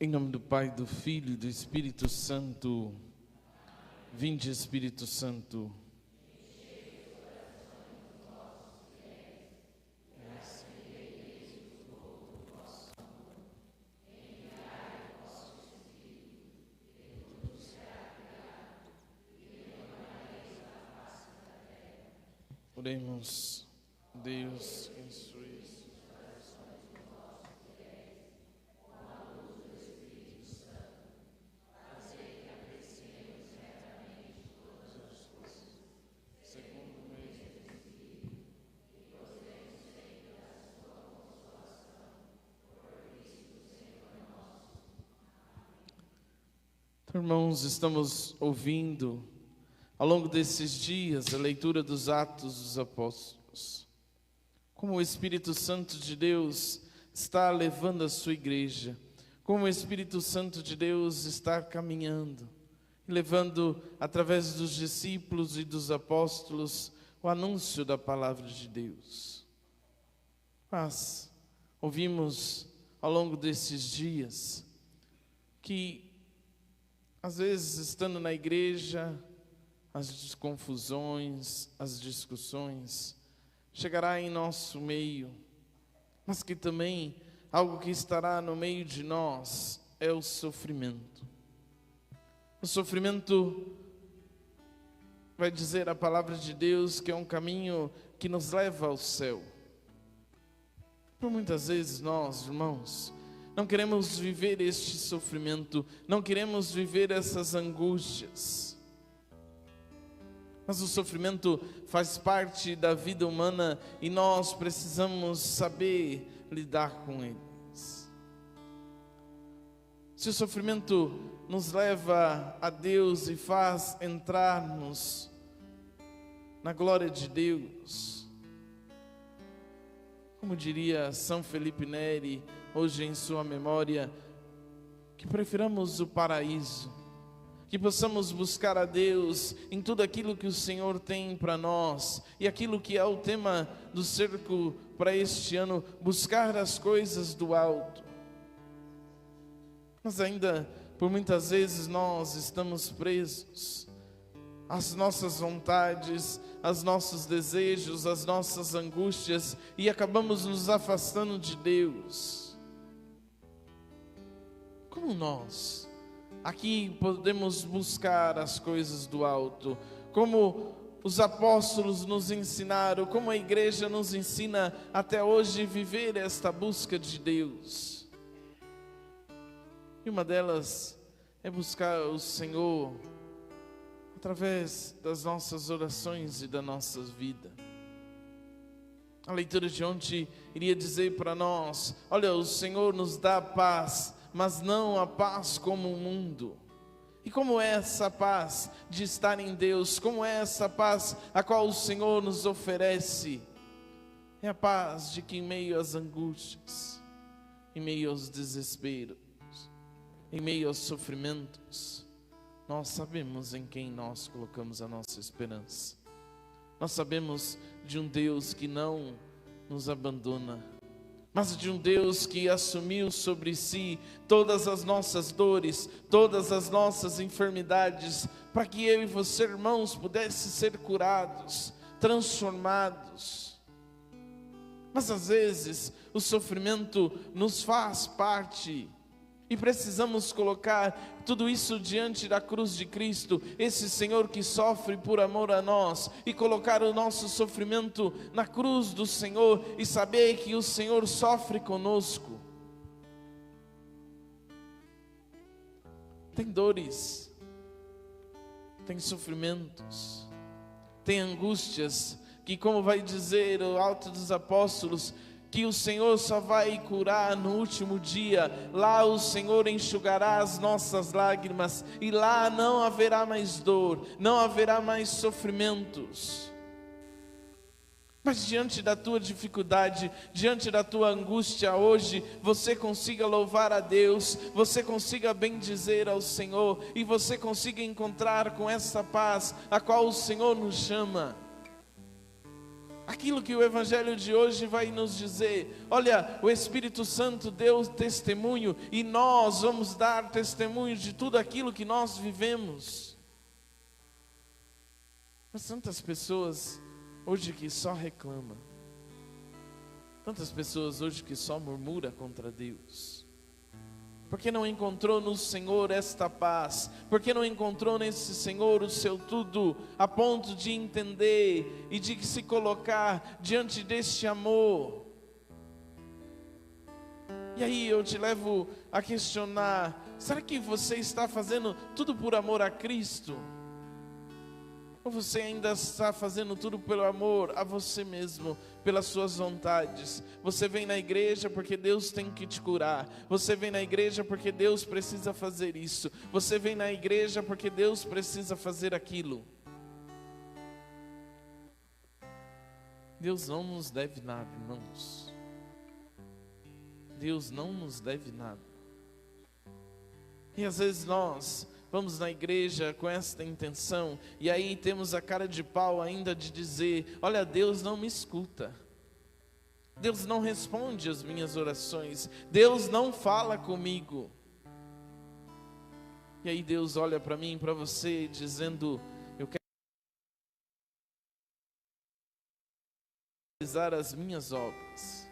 Em nome do Pai, do Filho e do Espírito Santo. Vinde, Espírito Santo. Oremos. Deus, que instruís os corações dos nossos fiéis, com a luz do Espírito Santo, fazei que apreciemos retamente todas as coisas, segundo o mesmo Espírito, e gozemos sempre da sua consolação, por Cristo Senhor nosso. Então, irmãos, estamos ouvindo ao longo desses dias a leitura dos Atos dos Apóstolos, como o Espírito Santo de Deus está levando a sua igreja, como o Espírito Santo de Deus está caminhando, levando através dos discípulos e dos apóstolos o anúncio da palavra de Deus. Mas ouvimos ao longo desses dias que, às vezes, estando na igreja, as confusões, as discussões chegará em nosso meio, mas que também algo que estará no meio de nós é o sofrimento. O sofrimento, vai dizer a palavra de Deus, que é um caminho que nos leva ao céu. Por muitas vezes nós, irmãos, não queremos viver este sofrimento, não queremos viver essas angústias. Mas o sofrimento faz parte da vida humana e nós precisamos saber lidar com eles. Se o sofrimento nos leva a Deus e faz entrarmos na glória de Deus, como diria São Felipe Neri, hoje em sua memória, que preferamos o paraíso, que possamos buscar a Deus em tudo aquilo que o Senhor tem para nós, e aquilo que é o tema do cerco para este ano, buscar as coisas do alto. Mas ainda, por muitas vezes, nós estamos presos às nossas vontades, aos nossos desejos, às nossas angústias, e acabamos nos afastando de Deus. Como nós aqui podemos buscar as coisas do alto, como os apóstolos nos ensinaram, como a igreja nos ensina até hoje viver esta busca de Deus. E uma delas é buscar o Senhor através das nossas orações e da nossa vida. A leitura de ontem iria dizer para nós: olha, o Senhor nos dá paz, mas não a paz como o mundo. E como é essa paz de estar em Deus? Como é essa paz a qual o Senhor nos oferece? É a paz de que em meio às angústias, em meio aos desesperos, em meio aos sofrimentos, nós sabemos em quem nós colocamos a nossa esperança. Nós sabemos de um Deus que não nos abandona, mas de um Deus que assumiu sobre si todas as nossas dores, todas as nossas enfermidades, para que eu e você, irmãos, pudessem ser curados, transformados. Mas às vezes o sofrimento nos faz parte, e precisamos colocar tudo isso diante da cruz de Cristo, esse Senhor que sofre por amor a nós, e colocar o nosso sofrimento na cruz do Senhor, e saber que o Senhor sofre conosco. Tem dores, tem sofrimentos, tem angústias, que, como vai dizer o Atos dos Apóstolos, que o Senhor só vai curar no último dia. Lá o Senhor enxugará as nossas lágrimas, e lá não haverá mais dor, não haverá mais sofrimentos. Mas diante da tua dificuldade, diante da tua angústia hoje, você consiga louvar a Deus, você consiga bendizer ao Senhor, e você consiga encontrar com essa paz a qual o Senhor nos chama. Aquilo que o Evangelho de hoje vai nos dizer. Olha, o Espírito Santo deu testemunho e nós vamos dar testemunho de tudo aquilo que nós vivemos. Mas tantas pessoas hoje que só reclamam. Tantas pessoas hoje que só murmuram contra Deus. Porque não encontrou no Senhor esta paz, porque não encontrou nesse Senhor o seu tudo, a ponto de entender e de se colocar diante deste amor. E aí eu te levo a questionar, será que você está fazendo tudo por amor a Cristo? Ou você ainda está fazendo tudo pelo amor a você mesmo, pelas suas vontades? Você vem na igreja porque Deus tem que te curar. Você vem na igreja porque Deus precisa fazer isso. Você vem na igreja porque Deus precisa fazer aquilo. Deus não nos deve nada, irmãos. Deus não nos deve nada. E às vezes nós vamos na igreja com esta intenção, e aí temos a cara de pau ainda de dizer: olha, Deus não me escuta, Deus não responde as minhas orações, Deus não fala comigo. E aí Deus olha para mim e para você dizendo: eu quero realizar as minhas obras,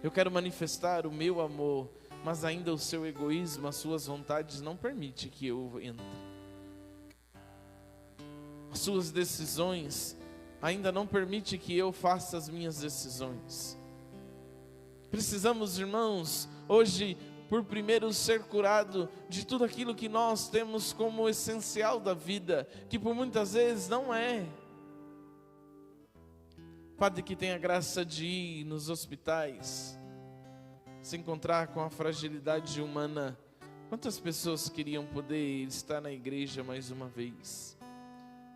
eu quero manifestar o meu amor, mas ainda o seu egoísmo, as suas vontades não permite que eu entre. As suas decisões ainda não permite que eu faça as minhas decisões. Precisamos, irmãos, hoje, por primeiro ser curado de tudo aquilo que nós temos como essencial da vida, que por muitas vezes não é. Padre que tem a graça de ir nos hospitais, se encontrar com a fragilidade humana, quantas pessoas queriam poder estar na igreja mais uma vez?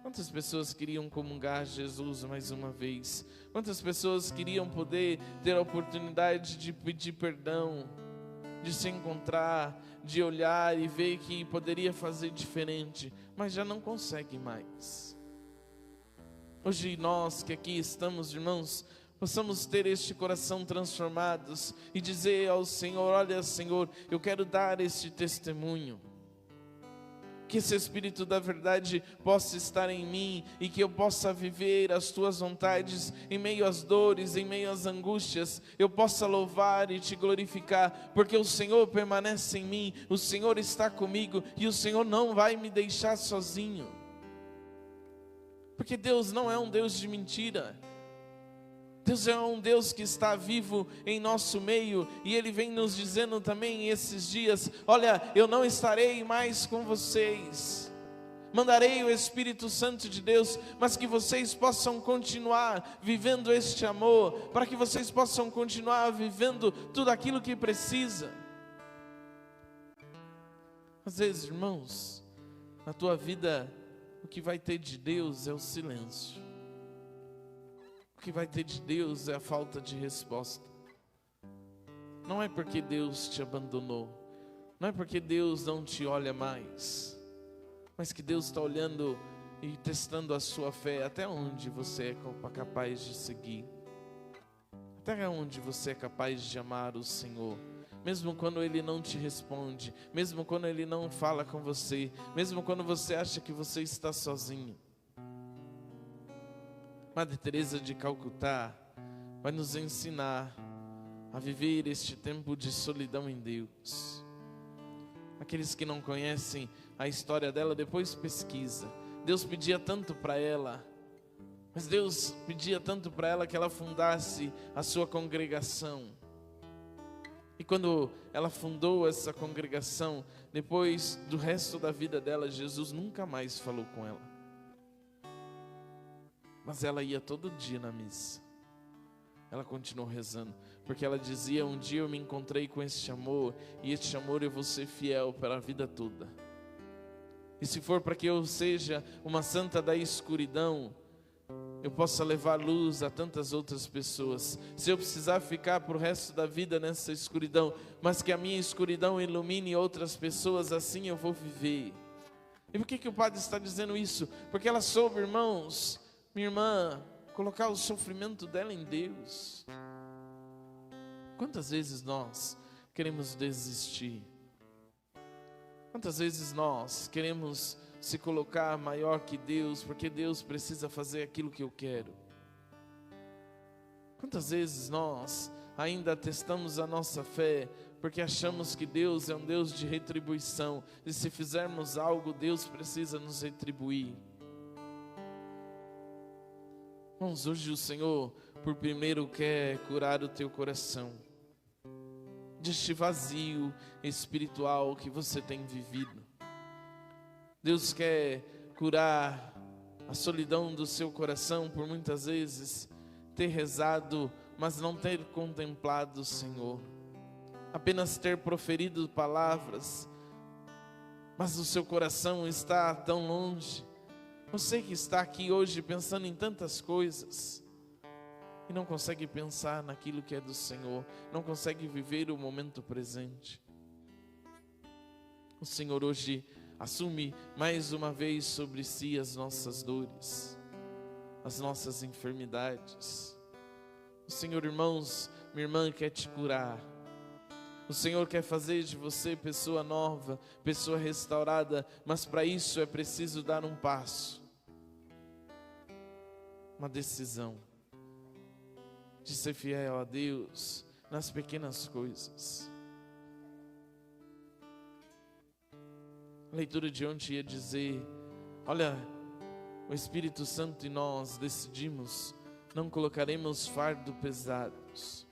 Quantas pessoas queriam comungar Jesus mais uma vez? Quantas pessoas queriam poder ter a oportunidade de pedir perdão, de se encontrar, de olhar e ver que poderia fazer diferente, mas já não conseguem mais. Hoje nós que aqui estamos, irmãos, possamos ter este coração transformados e dizer ao Senhor: olha, Senhor, eu quero dar este testemunho. Que esse Espírito da verdade possa estar em mim e que eu possa viver as tuas vontades em meio às dores, em meio às angústias. Eu possa louvar e te glorificar, porque o Senhor permanece em mim, o Senhor está comigo e o Senhor não vai me deixar sozinho. Porque Deus não é um Deus de mentira. Deus é um Deus que está vivo em nosso meio, e Ele vem nos dizendo também esses dias: olha, eu não estarei mais com vocês, mandarei o Espírito Santo de Deus, mas que vocês possam continuar vivendo este amor, para que vocês possam continuar vivendo tudo aquilo que precisa. Às vezes, irmãos, na tua vida, o que vai ter de Deus é o silêncio. O que vai ter de Deus é a falta de resposta. Não é porque Deus te abandonou, não é porque Deus não te olha mais, mas que Deus está olhando e testando a sua fé, até onde você é capaz de seguir, até onde você é capaz de amar o Senhor, mesmo quando Ele não te responde, mesmo quando Ele não fala com você, mesmo quando você acha que você está sozinho. Madre Teresa de Calcutá vai nos ensinar a viver este tempo de solidão em Deus. Aqueles que não conhecem a história dela, depois pesquisa. Deus pedia tanto para ela, mas Deus pedia tanto para ela que ela fundasse a sua congregação. E quando ela fundou essa congregação, depois do resto da vida dela, Jesus nunca mais falou com ela. Mas ela ia todo dia na missa. Ela continuou rezando, porque ela dizia: um dia eu me encontrei com este amor, e este amor eu vou ser fiel para a vida toda. E se for para que eu seja uma santa da escuridão, eu possa levar luz a tantas outras pessoas. Se eu precisar ficar para o resto da vida nessa escuridão, mas que a minha escuridão ilumine outras pessoas, assim eu vou viver. E por que o padre está dizendo isso? Porque ela soube, irmãos, minha irmã, colocar o sofrimento dela em Deus. Quantas vezes nós queremos desistir? Quantas vezes nós queremos se colocar maior que Deus, porque Deus precisa fazer aquilo que eu quero? Quantas vezes nós ainda testamos a nossa fé, porque achamos que Deus é um Deus de retribuição, e se fizermos algo, Deus precisa nos retribuir? Irmãos, hoje o Senhor, por primeiro, quer curar o teu coração deste vazio espiritual que você tem vivido. Deus quer curar a solidão do seu coração por muitas vezes ter rezado, mas não ter contemplado o Senhor, apenas ter proferido palavras, mas o seu coração está tão longe. Você que está aqui hoje pensando em tantas coisas e não consegue pensar naquilo que é do Senhor, não consegue viver o momento presente. O Senhor hoje assume mais uma vez sobre si as nossas dores, as nossas enfermidades. O Senhor, irmãos, minha irmã, quer te curar. O Senhor quer fazer de você pessoa nova, pessoa restaurada, mas para isso é preciso dar um passo, uma decisão de ser fiel a Deus nas pequenas coisas. A leitura de ontem ia dizer, olha, o Espírito Santo e nós decidimos, não colocaremos fardo pesados.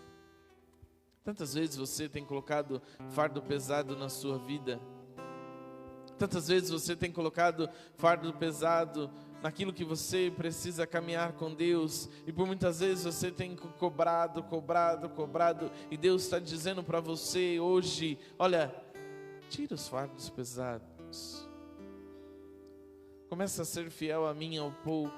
Tantas vezes você tem colocado fardo pesado na sua vida. Tantas vezes você tem colocado fardo pesado naquilo que você precisa caminhar com Deus. E por muitas vezes você tem cobrado. E Deus está dizendo para você hoje, olha, tira os fardos pesados. Começa a ser fiel a mim ao pouco.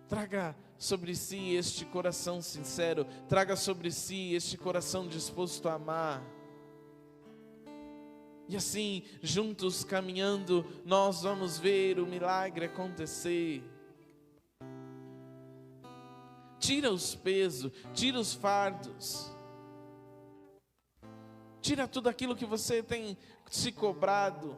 Traga sobre si este coração sincero. Traga sobre si este coração disposto a amar. E assim, juntos caminhando, nós vamos ver o milagre acontecer. Tira os pesos, tira os fardos. Tira tudo aquilo que você tem se cobrado,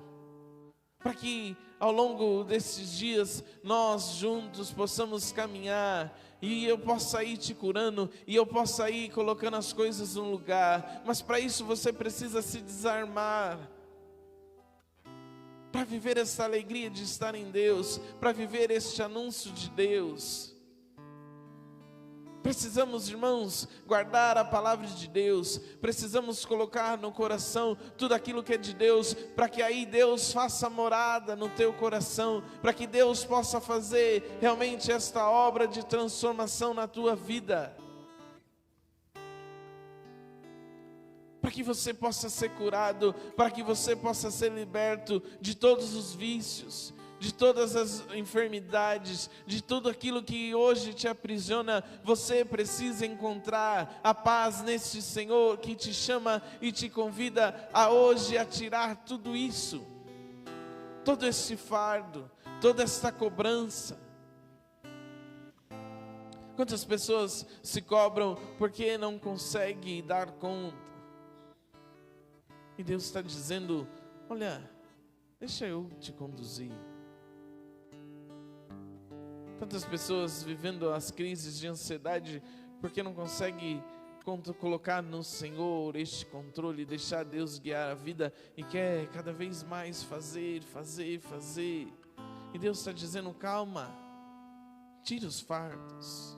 para que ao longo desses dias nós juntos possamos caminhar e eu possa ir te curando e eu possa ir colocando as coisas no lugar. Mas para isso você precisa se desarmar, para viver essa alegria de estar em Deus, para viver este anúncio de Deus. Precisamos, irmãos, guardar a palavra de Deus. Precisamos colocar no coração tudo aquilo que é de Deus, para que aí Deus faça morada no teu coração, para que Deus possa fazer realmente esta obra de transformação na tua vida, para que você possa ser curado, para que você possa ser liberto de todos os vícios, de todas as enfermidades, de tudo aquilo que hoje te aprisiona. Você precisa encontrar a paz neste Senhor que te chama e te convida a hoje a tirar tudo isso, todo esse fardo, toda esta cobrança. Quantas pessoas se cobram porque não conseguem dar conta? E Deus está dizendo, olha, deixa eu te conduzir. Tantas pessoas vivendo as crises de ansiedade porque não conseguem colocar no Senhor este controle, deixar Deus guiar a vida e quer cada vez mais fazer. E Deus está dizendo, calma, tira os fardos.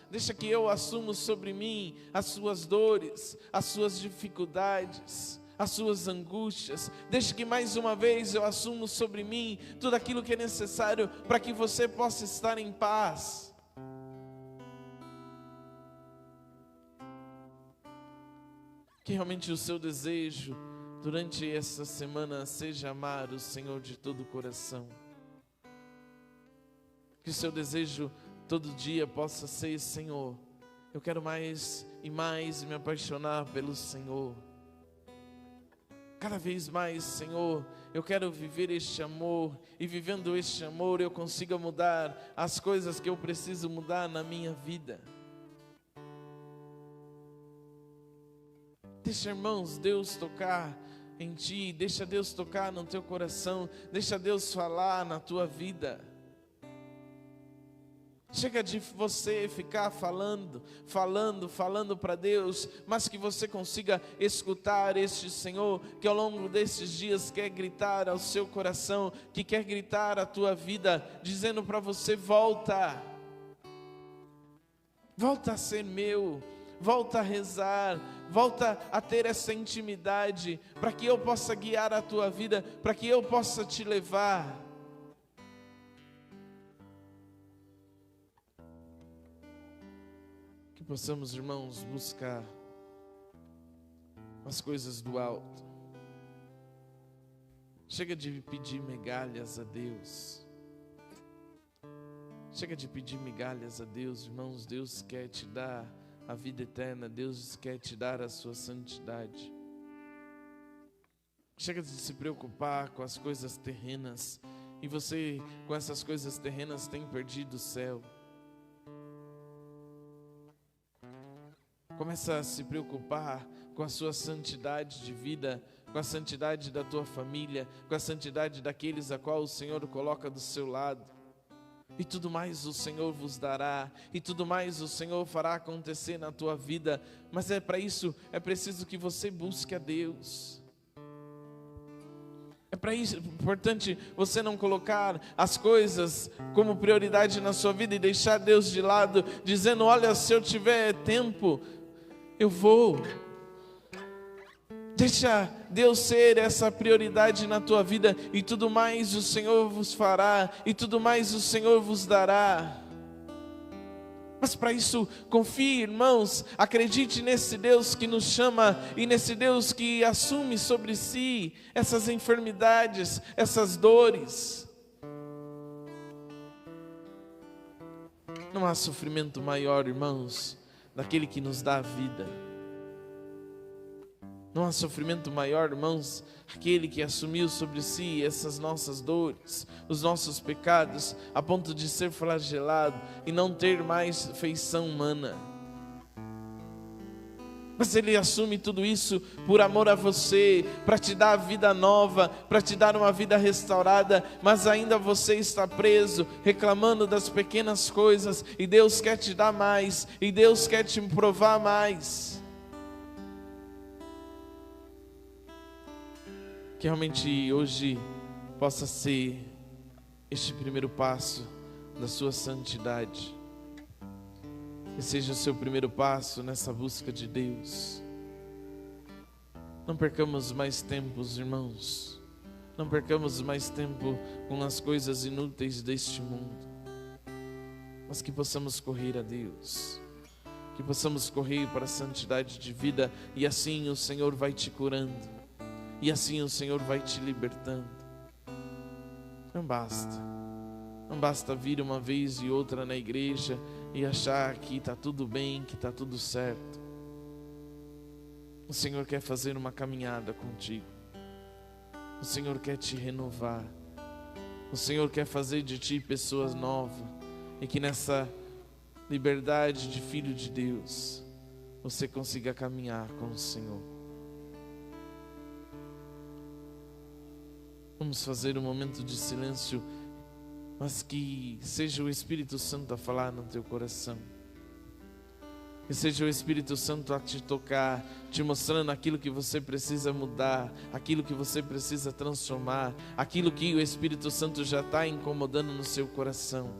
Deixa que eu assumo sobre mim as suas dores, as suas dificuldades, as suas angústias. Deixa que mais uma vez eu assumo sobre mim tudo aquilo que é necessário para que você possa estar em paz. Que realmente o seu desejo durante essa semana seja amar o Senhor de todo o coração. Que o seu desejo todo dia possa ser, Senhor, eu quero mais e mais me apaixonar pelo Senhor. Cada vez mais, Senhor, eu quero viver este amor, e vivendo este amor eu consiga mudar as coisas que eu preciso mudar na minha vida. Deixa, irmãos, Deus tocar em ti, deixa Deus tocar no teu coração, deixa Deus falar na tua vida. Chega de você ficar falando para Deus, mas que você consiga escutar este Senhor, que ao longo desses dias quer gritar ao seu coração, que quer gritar à tua vida, dizendo para você: volta a ser meu, volta a rezar, volta a ter essa intimidade, para que eu possa guiar a tua vida, para que eu possa te levar. Que possamos, irmãos, buscar as coisas do alto. Chega de pedir migalhas a Deus. Chega de pedir migalhas a Deus, irmãos. Deus quer te dar a vida eterna, Deus quer te dar a sua santidade. Chega de se preocupar com as coisas terrenas, e você, com essas coisas terrenas, tem perdido o céu. Começa a se preocupar com a sua santidade de vida, com a santidade da tua família, com a santidade daqueles a qual o Senhor coloca do seu lado. E tudo mais o Senhor vos dará, e tudo mais o Senhor fará acontecer na tua vida. Mas para isso é preciso que você busque a Deus. É para isso importante você não colocar as coisas como prioridade na sua vida e deixar Deus de lado, dizendo: olha, se eu tiver tempo, eu vou. Deixa Deus ser essa prioridade na tua vida, e tudo mais o Senhor vos fará, e tudo mais o Senhor vos dará. Mas para isso, confie, irmãos, acredite nesse Deus que nos chama, e nesse Deus que assume sobre si essas enfermidades, essas dores. Não há sofrimento maior, irmãos, daquele que nos dá a vida. Não há sofrimento maior, irmãos, aquele que assumiu sobre si essas nossas dores, os nossos pecados, a ponto de ser flagelado e não ter mais feição humana. Mas Ele assume tudo isso por amor a você, para te dar a vida nova, para te dar uma vida restaurada, mas ainda você está preso, reclamando das pequenas coisas, e Deus quer te dar mais, e Deus quer te provar mais. Que realmente hoje possa ser este primeiro passo da sua santidade. Que seja o seu primeiro passo nessa busca de Deus. Não percamos mais tempos, irmãos. Não percamos mais tempo com as coisas inúteis deste mundo. Mas que possamos correr a Deus. Que possamos correr para a santidade de vida. E assim o Senhor vai te curando. E assim o Senhor vai te libertando. Não basta vir uma vez e outra na igreja e achar que está tudo bem, que está tudo certo. O Senhor quer fazer uma caminhada contigo. O Senhor quer te renovar. O Senhor quer fazer de ti pessoas novas. E que nessa liberdade de filho de Deus, você consiga caminhar com o Senhor. Vamos fazer um momento de silêncio, mas que seja o Espírito Santo a falar no teu coração. Que seja o Espírito Santo a te tocar, te mostrando aquilo que você precisa mudar, aquilo que você precisa transformar, aquilo que o Espírito Santo já está incomodando no seu coração.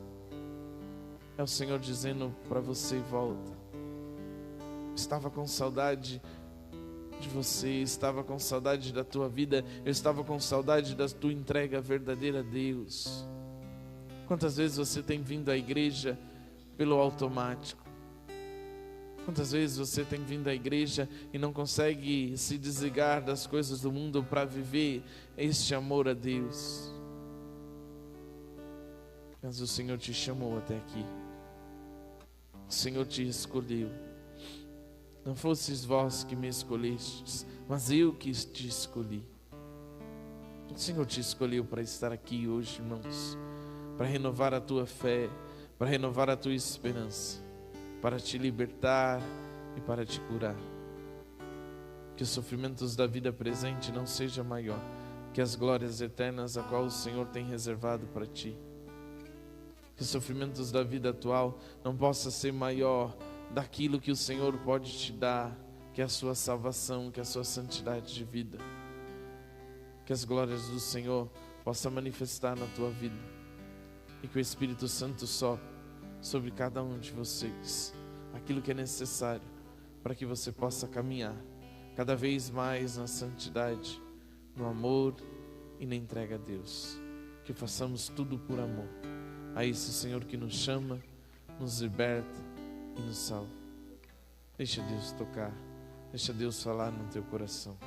É o Senhor dizendo para você: volta. Estava com saudade de você, estava com saudade da tua vida, eu estava com saudade da tua entrega verdadeira a Deus. Quantas vezes você tem vindo à igreja pelo automático? Quantas vezes você tem vindo à igreja e não consegue se desligar das coisas do mundo para viver este amor a Deus? Mas o Senhor te chamou até aqui. O Senhor te escolheu. Não fosses vós que me escolhestes, mas eu que te escolhi. O Senhor te escolheu para estar aqui hoje, irmãos, para renovar a tua fé, para renovar a tua esperança, para te libertar e para te curar. Que os sofrimentos da vida presente não sejam maior que as glórias eternas a qual o Senhor tem reservado para ti. Que os sofrimentos da vida atual não possam ser maior daquilo que o Senhor pode te dar, que é a sua salvação, que é a sua santidade de vida. Que as glórias do Senhor possam manifestar na tua vida e que o Espírito Santo sopre sobre cada um de vocês aquilo que é necessário para que você possa caminhar cada vez mais na santidade, no amor e na entrega a Deus. Que façamos tudo por amor a esse Senhor que nos chama, nos liberta e nos salva. Deixa Deus tocar, deixa Deus falar no teu coração.